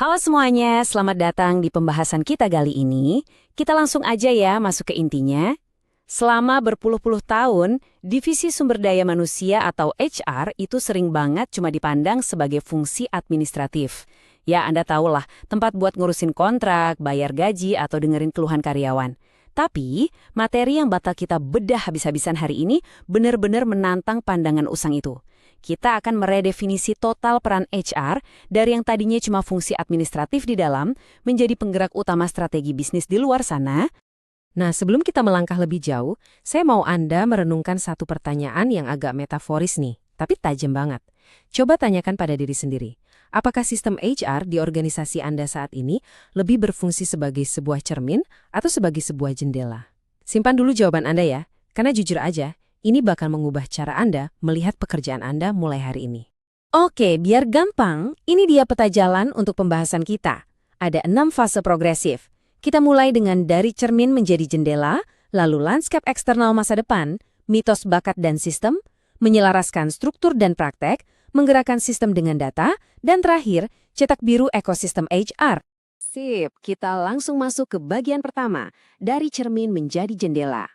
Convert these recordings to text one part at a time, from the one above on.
Halo semuanya, selamat datang di pembahasan kita kali ini. Kita langsung aja ya masuk ke intinya. Selama berpuluh-puluh tahun, divisi sumber daya manusia atau HR itu sering banget cuma dipandang sebagai fungsi administratif. Ya, Anda tahulah, tempat buat ngurusin kontrak, bayar gaji, atau dengerin keluhan karyawan. Tapi, materi yang bakal kita bedah habis-habisan hari ini benar-benar menantang pandangan usang itu. Kita akan meredefinisi total peran HR dari yang tadinya cuma fungsi administratif di dalam menjadi penggerak utama strategi bisnis di luar sana. Nah, sebelum kita melangkah lebih jauh, saya mau Anda merenungkan satu pertanyaan yang agak metaforis nih, tapi tajam banget. Coba tanyakan pada diri sendiri, apakah sistem HR di organisasi Anda saat ini lebih berfungsi sebagai sebuah cermin atau sebagai sebuah jendela? Simpan dulu jawaban Anda ya, karena jujur aja, ini bakal mengubah cara Anda melihat pekerjaan Anda mulai hari ini. Oke, biar gampang, ini dia peta jalan untuk pembahasan kita. Ada 6 fase progresif. Kita mulai dengan dari cermin menjadi jendela, lalu landscape eksternal masa depan, mitos bakat dan sistem, menyelaraskan struktur dan praktek, menggerakkan sistem dengan data, dan terakhir, cetak biru ekosistem HR. Sip, kita langsung masuk ke bagian pertama, dari cermin menjadi jendela.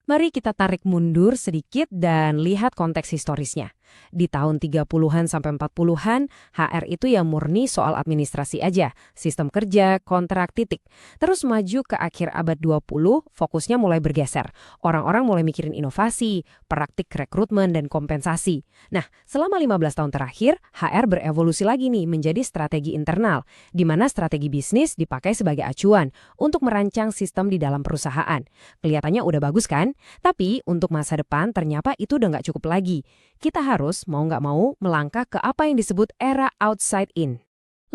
Mari kita tarik mundur sedikit dan lihat konteks historisnya. Di tahun 30-an sampai 40-an, HR itu ya murni soal administrasi aja, sistem kerja, kontrak, titik. Terus maju ke akhir abad 20, fokusnya mulai bergeser. Orang-orang mulai mikirin inovasi, praktik rekrutmen, dan kompensasi. Nah, selama 15 tahun terakhir, HR berevolusi lagi nih menjadi strategi internal, di mana strategi bisnis dipakai sebagai acuan untuk merancang sistem di dalam perusahaan. Kelihatannya udah bagus kan? Tapi untuk masa depan ternyata itu udah nggak cukup lagi. Kita harus mau nggak mau melangkah ke apa yang disebut era outside in.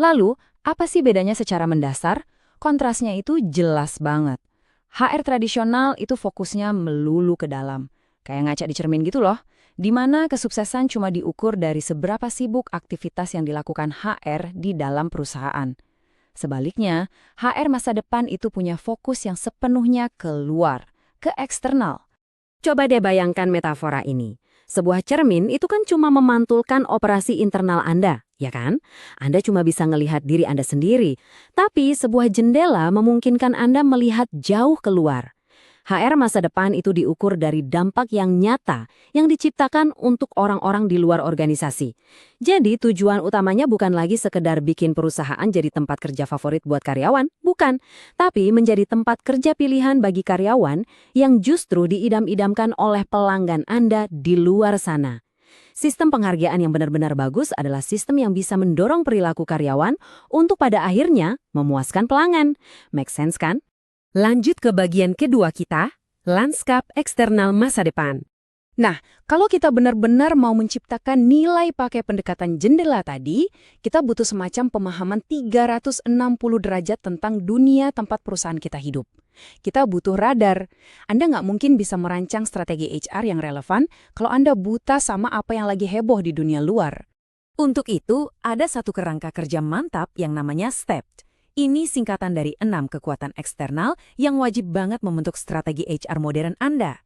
Lalu, apa sih bedanya secara mendasar? Kontrasnya itu jelas banget. HR tradisional itu fokusnya melulu ke dalam. Kayak ngaca di cermin gitu loh. Di mana kesuksesan cuma diukur dari seberapa sibuk aktivitas yang dilakukan HR di dalam perusahaan. Sebaliknya, HR masa depan itu punya fokus yang sepenuhnya keluar, ke eksternal. Coba deh bayangkan metafora ini. Sebuah cermin itu kan cuma memantulkan operasi internal Anda, ya kan? Anda cuma bisa ngelihat diri Anda sendiri. Tapi sebuah jendela memungkinkan Anda melihat jauh keluar. HR masa depan itu diukur dari dampak yang nyata yang diciptakan untuk orang-orang di luar organisasi. Jadi tujuan utamanya bukan lagi sekedar bikin perusahaan jadi tempat kerja favorit buat karyawan, bukan. Tapi menjadi tempat kerja pilihan bagi karyawan yang justru diidam-idamkan oleh pelanggan Anda di luar sana. Sistem penghargaan yang benar-benar bagus adalah sistem yang bisa mendorong perilaku karyawan untuk pada akhirnya memuaskan pelanggan. Make sense kan? Lanjut ke bagian kedua kita, lanskap eksternal masa depan. Nah, kalau kita benar-benar mau menciptakan nilai pakai pendekatan jendela tadi, kita butuh semacam pemahaman 360 derajat tentang dunia tempat perusahaan kita hidup. Kita butuh radar. Anda nggak mungkin bisa merancang strategi HR yang relevan kalau Anda buta sama apa yang lagi heboh di dunia luar. Untuk itu, ada satu kerangka kerja mantap yang namanya STEP. Ini singkatan dari 6 kekuatan eksternal yang wajib banget membentuk strategi HR modern Anda.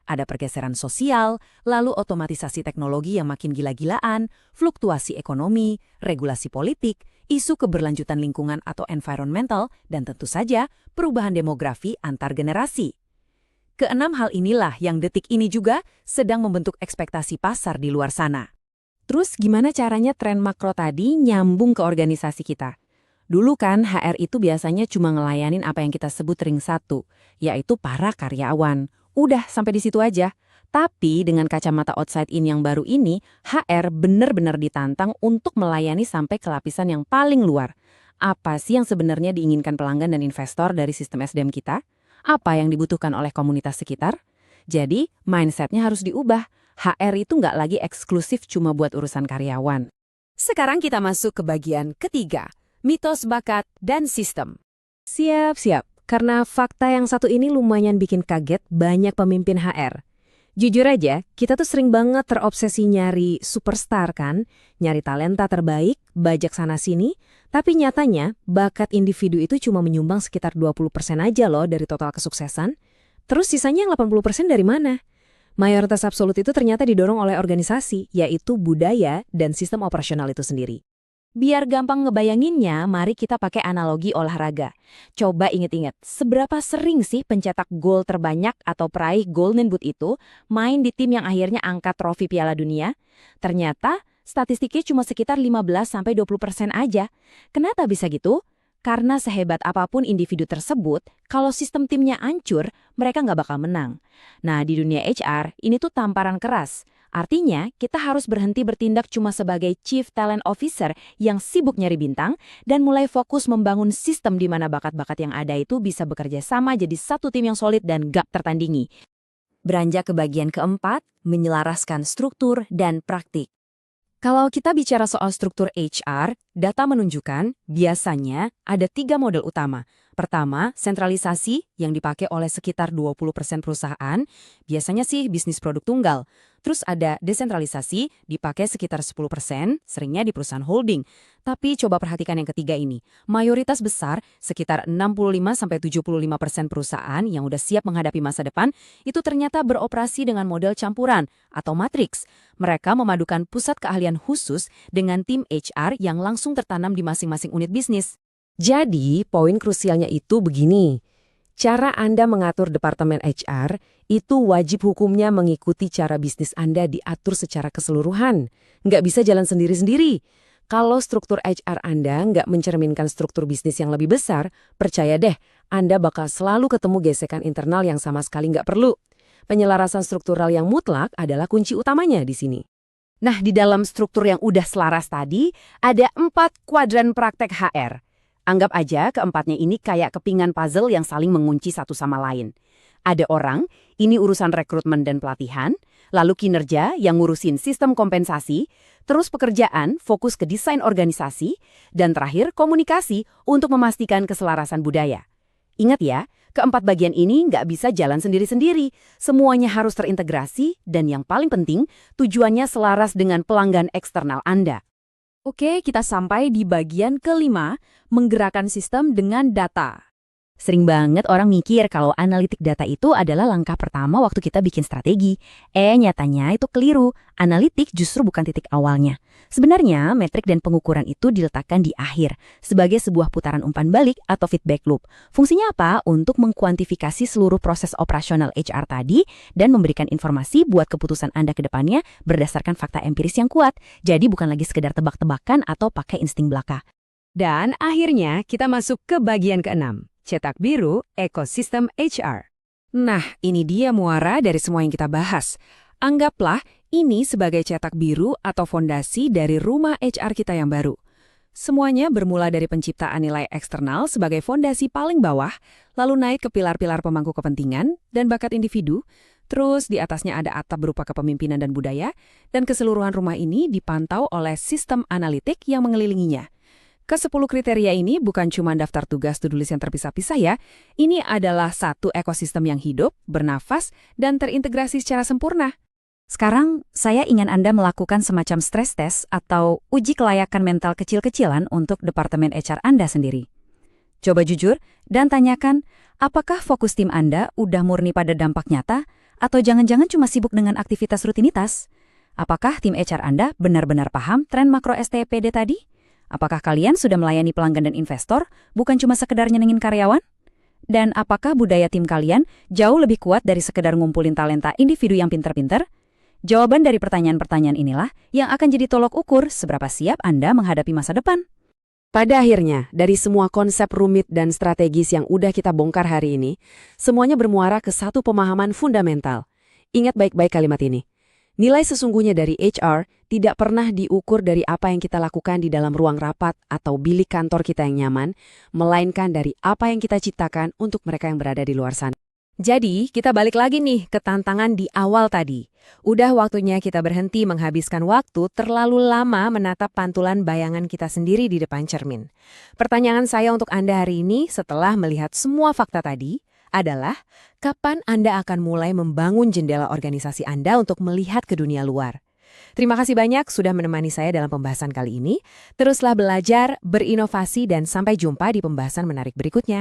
Ada pergeseran sosial, lalu otomatisasi teknologi yang makin gila-gilaan, fluktuasi ekonomi, regulasi politik, isu keberlanjutan lingkungan atau environmental, dan tentu saja perubahan demografi antar generasi. Keenam hal inilah yang detik ini juga sedang membentuk ekspektasi pasar di luar sana. Terus gimana caranya tren makro tadi nyambung ke organisasi kita? Dulu kan HR itu biasanya cuma ngelayanin apa yang kita sebut ring 1, yaitu para karyawan. Udah sampai di situ aja. Tapi dengan kacamata outside in yang baru ini, HR benar-benar ditantang untuk melayani sampai ke lapisan yang paling luar. Apa sih yang sebenarnya diinginkan pelanggan dan investor dari sistem SDM kita? Apa yang dibutuhkan oleh komunitas sekitar? Jadi, mindsetnya harus diubah. HR itu nggak lagi eksklusif cuma buat urusan karyawan. Sekarang kita masuk ke bagian ketiga. Mitos bakat dan sistem. Siap. Karena fakta yang satu ini lumayan bikin kaget banyak pemimpin HR. Jujur aja, kita tuh sering banget terobsesi nyari superstar kan? Nyari talenta terbaik, bajak sana-sini. Tapi nyatanya, bakat individu itu cuma menyumbang sekitar 20% aja loh dari total kesuksesan. Terus sisanya yang 80% dari mana? Mayoritas absolut itu ternyata didorong oleh organisasi, yaitu budaya dan sistem operasional itu sendiri. Biar gampang ngebayanginnya, mari kita pakai analogi olahraga. Coba inget-inget, seberapa sering sih pencetak gol terbanyak atau peraih Golden Boot itu main di tim yang akhirnya angkat trofi Piala Dunia? Ternyata statistiknya cuma sekitar 15-20% aja. Kenapa bisa gitu? Karena sehebat apapun individu tersebut, kalau sistem timnya hancur, mereka nggak bakal menang. Nah, di dunia HR, ini tuh tamparan keras. Artinya, kita harus berhenti bertindak cuma sebagai Chief Talent Officer yang sibuk nyari bintang dan mulai fokus membangun sistem di mana bakat-bakat yang ada itu bisa bekerja sama jadi satu tim yang solid dan gak tertandingi. Beranjak ke bagian keempat, menyelaraskan struktur dan praktik. Kalau kita bicara soal struktur HR, data menunjukkan biasanya ada 3 model utama. Pertama, sentralisasi yang dipakai oleh sekitar 20% perusahaan, biasanya sih bisnis produk tunggal. Terus ada desentralisasi, dipakai sekitar 10%, seringnya di perusahaan holding. Tapi coba perhatikan yang ketiga ini. Mayoritas besar, sekitar 65-75% perusahaan yang udah siap menghadapi masa depan, itu ternyata beroperasi dengan model campuran atau matriks. Mereka memadukan pusat keahlian khusus dengan tim HR yang langsung tertanam di masing-masing unit bisnis. Jadi, poin krusialnya itu begini. Cara Anda mengatur departemen HR itu wajib hukumnya mengikuti cara bisnis Anda diatur secara keseluruhan. Nggak bisa jalan sendiri-sendiri. Kalau struktur HR Anda nggak mencerminkan struktur bisnis yang lebih besar, percaya deh, Anda bakal selalu ketemu gesekan internal yang sama sekali nggak perlu. Penyelarasan struktural yang mutlak adalah kunci utamanya di sini. Nah, di dalam struktur yang udah selaras tadi, ada 4 kuadran praktek HR. Anggap aja keempatnya ini kayak kepingan puzzle yang saling mengunci satu sama lain. Ada orang, ini urusan rekrutmen dan pelatihan, lalu kinerja yang ngurusin sistem kompensasi, terus pekerjaan fokus ke desain organisasi, dan terakhir komunikasi untuk memastikan keselarasan budaya. Ingat ya, keempat bagian ini nggak bisa jalan sendiri-sendiri. Semuanya harus terintegrasi dan yang paling penting, tujuannya selaras dengan pelanggan eksternal Anda. Oke, kita sampai di bagian kelima, menggerakkan sistem dengan data. Sering banget orang mikir kalau analitik data itu adalah langkah pertama waktu kita bikin strategi. Nyatanya itu keliru. Analitik justru bukan titik awalnya. Sebenarnya, metrik dan pengukuran itu diletakkan di akhir, sebagai sebuah putaran umpan balik atau feedback loop. Fungsinya apa? Untuk mengkuantifikasi seluruh proses operasional HR tadi dan memberikan informasi buat keputusan Anda ke depannya berdasarkan fakta empiris yang kuat. Jadi bukan lagi sekedar tebak-tebakan atau pakai insting belaka. Dan akhirnya kita masuk ke bagian keenam. Cetak biru, ekosistem HR. Nah, ini dia muara dari semua yang kita bahas. Anggaplah ini sebagai cetak biru atau fondasi dari rumah HR kita yang baru. Semuanya bermula dari penciptaan nilai eksternal sebagai fondasi paling bawah, lalu naik ke pilar-pilar pemangku kepentingan dan bakat individu, terus di atasnya ada atap berupa kepemimpinan dan budaya, dan keseluruhan rumah ini dipantau oleh sistem analitik yang mengelilinginya. Ke-10 kriteria ini bukan cuma daftar tugas to-do list yang terpisah-pisah ya. Ini adalah satu ekosistem yang hidup, bernafas, dan terintegrasi secara sempurna. Sekarang, saya ingin Anda melakukan semacam stress test atau uji kelayakan mental kecil-kecilan untuk Departemen HR Anda sendiri. Coba jujur dan tanyakan, apakah fokus tim Anda udah murni pada dampak nyata atau jangan-jangan cuma sibuk dengan aktivitas rutinitas? Apakah tim HR Anda benar-benar paham tren makro STPD tadi? Apakah kalian sudah melayani pelanggan dan investor, bukan cuma sekedar nyenengin karyawan? Dan apakah budaya tim kalian jauh lebih kuat dari sekedar ngumpulin talenta individu yang pinter-pinter? Jawaban dari pertanyaan-pertanyaan inilah yang akan jadi tolok ukur seberapa siap Anda menghadapi masa depan. Pada akhirnya, dari semua konsep rumit dan strategis yang udah kita bongkar hari ini, semuanya bermuara ke satu pemahaman fundamental. Ingat baik-baik kalimat ini. Nilai sesungguhnya dari HR tidak pernah diukur dari apa yang kita lakukan di dalam ruang rapat atau bilik kantor kita yang nyaman, melainkan dari apa yang kita ciptakan untuk mereka yang berada di luar sana. Jadi, kita balik lagi nih ke tantangan di awal tadi. Udah waktunya kita berhenti menghabiskan waktu terlalu lama menatap pantulan bayangan kita sendiri di depan cermin. Pertanyaan saya untuk Anda hari ini setelah melihat semua fakta tadi adalah, kapan Anda akan mulai membangun jendela organisasi Anda untuk melihat ke dunia luar? Terima kasih banyak sudah menemani saya dalam pembahasan kali ini. Teruslah belajar, berinovasi, dan sampai jumpa di pembahasan menarik berikutnya.